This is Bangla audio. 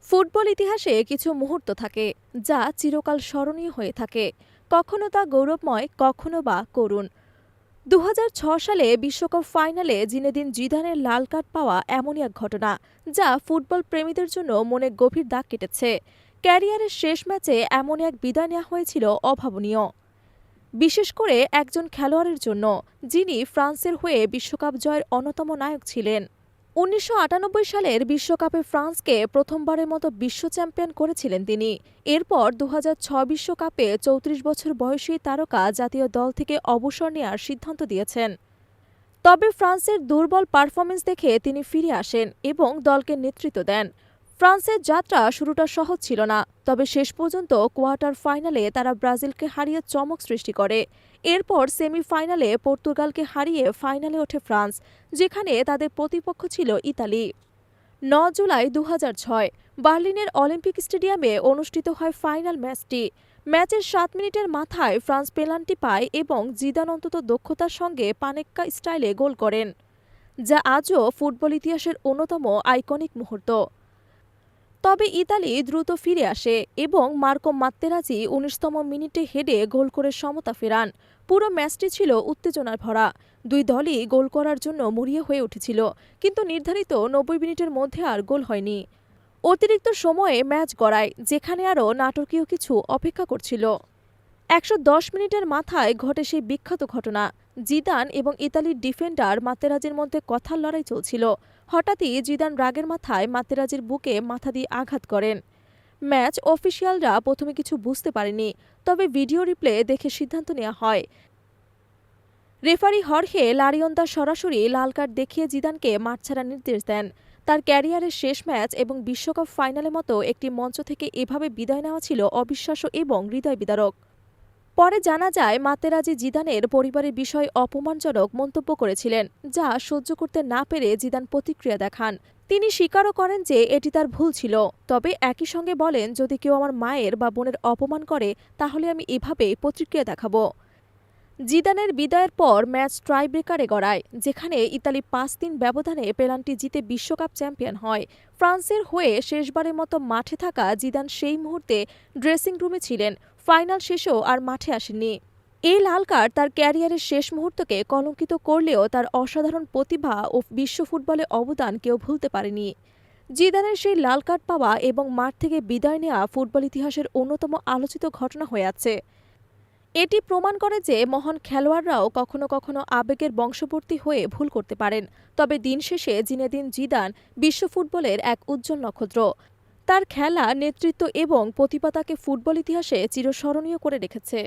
ফুটবল ইতিহাসে কিছু মুহূর্ত থাকে যা চিরকাল স্মরণীয় হয়ে থাকে। কখনো তা গৌরবময়, কখনো বা করুণ। ২০০৬ সালে বিশ্বকাপ ফাইনালে জিনেদিন জিদানের লাল কার্ড পাওয়া এমনই এক ঘটনা যা ফুটবল প্রেমীদের জন্য মনে গভীর দাগ কেটেছে। ক্যারিয়ারের শেষ ম্যাচে এমন এক বিদায় নেওয়া হয়েছিল অভাবনীয়, বিশেষ করে একজন খেলোয়াড়ের জন্য যিনি ফ্রান্সের হয়ে বিশ্বকাপ জয়ের অন্যতম নায়ক ছিলেন। ১৯৯৮ সালের বিশ্বকাপে ফ্রান্সকে প্রথমবারের মতো বিশ্ব চ্যাম্পিয়ন করেছিলেন তিনি। এরপর ২০০৬ বিশ্বকাপে ৩৪ বছর বয়সী তারকা জাতীয় দল থেকে অবসর নেওয়ার সিদ্ধান্ত দিয়েছেন। তবে ফ্রান্সের দুর্বল পারফরমেন্স দেখে তিনি ফিরে আসেন এবং দলকে নেতৃত্ব দেন। ফ্রান্সের যাত্রা শুরুটা সহজ ছিল না, তবে শেষ পর্যন্ত কোয়ার্টার ফাইনালে তারা ব্রাজিলকে হারিয়ে চমক সৃষ্টি করে। এরপর সেমিফাইনালে পর্তুগালকে হারিয়ে ফাইনালে ওঠে ফ্রান্স, যেখানে তাদের প্রতিপক্ষ ছিল ইতালি। ৯ জুলাই ২০০৬ বার্লিনের অলিম্পিক স্টেডিয়ামে অনুষ্ঠিত হয় ফাইনাল ম্যাচটি। ম্যাচের ৭ মিনিটের মাথায় ফ্রান্স পেনাল্টি পায় এবং জিদান অত্যন্ত দক্ষতার সঙ্গে পানেক্কা স্টাইলে গোল করেন, যা আজও ফুটবল ইতিহাসের অন্যতম আইকনিক মুহূর্ত। তবে ইতালি দ্রুত ফিরে আসে এবং মার্কো মাত্তেরাজ্জি ১৯তম মিনিটে হেডে গোল করে সমতা ফেরান। পুরো ম্যাচটি ছিল উত্তেজনার ভরা। দুই দলই গোল করার জন্য মরিয়া হয়ে উঠেছিল, কিন্তু নির্ধারিত ৯০ মিনিটের মধ্যে আর গোল হয়নি। অতিরিক্ত সময়ে ম্যাচ গড়ায়, যেখানে আরও নাটকীয় কিছু অপেক্ষা করছিল। ১১০ মিনিটের মাথায় ঘটে সেই বিখ্যাত ঘটনা। জিদান এবং ইতালির ডিফেন্ডার মাত্তেরাজ্জির মধ্যে কথার লড়াই চলছিল। হঠাৎই জিদান রাগের মাথায় মাত্তেরাজ্জির বুকে মাথা দিয়ে আঘাত করেন। ম্যাচ অফিসিয়ালরা প্রথমে কিছু বুঝতে পারেনি, তবে ভিডিও রিপ্লে দেখে সিদ্ধান্ত নেওয়া হয়। রেফারি হর্হে লারিয়ন্দা সরাসরি লাল কার্ড দেখিয়ে জিদানকে মাঠ ছাড়ার নির্দেশ দেন। তার ক্যারিয়ারের শেষ ম্যাচ এবং বিশ্বকাপ ফাইনালের মতো একটি মঞ্চ থেকে এভাবে বিদায় নেওয়া ছিল অবিশ্বাস্য এবং হৃদয় বিদারক। পরে জানা যায় মাত্তেরাজ্জি জিদানের পরিবারের বিষয়ে অপমানজনক মন্তব্য করেছিলেন, যা সহ্য করতে না পেরে জিদান প্রতিক্রিয়া দেখান। তিনি স্বীকারও করেন যে এটি তার ভুল ছিল, তবে একই সঙ্গে বলেন, যদি কেউ আমার মায়ের বা বোনের অপমান করে তাহলে আমি এভাবে প্রতিক্রিয়া দেখাব। জিদানের বিদায়ের পর ম্যাচ ট্রাই ব্রেকারে গড়ায়, যেখানে ইতালি ৫-৩ ব্যবধানে পেনাল্টি জিতে বিশ্বকাপ চ্যাম্পিয়ন হয়। ফ্রান্সের হয়ে শেষবারের মতো মাঠে থাকা জিদান সেই মুহূর্তে ড্রেসিং রুমে ছিলেন, ফাইনাল শেষেও আর মাঠে আসেননি। এই লাল কার্ড তার ক্যারিয়ারের শেষ মুহূর্তকে কলঙ্কিত করলেও তার অসাধারণ প্রতিভা ও বিশ্ব ফুটবলে অবদান কেউ ভুলতে পারেনি। জিদানের সেই লাল কার্ড পাওয়া এবং মাঠ থেকে বিদায় নেওয়া ফুটবল ইতিহাসের অন্যতম আলোচিত ঘটনা হয়ে আছে। এটি প্রমাণ করে যে মহান খেলোয়াড়রাও কখনো কখনো আবেগের বশবর্তী হয়ে ভুল করতে পারেন। তবে দিন শেষে জিনেদিন জিদান বিশ্ব ফুটবলের এক উজ্জ্বল নক্ষত্র। তার খেলা, নেতৃত্ব এবং প্রতিভা তাকে ফুটবল ইতিহাসে চিরস্মরণীয় করে রেখেছে।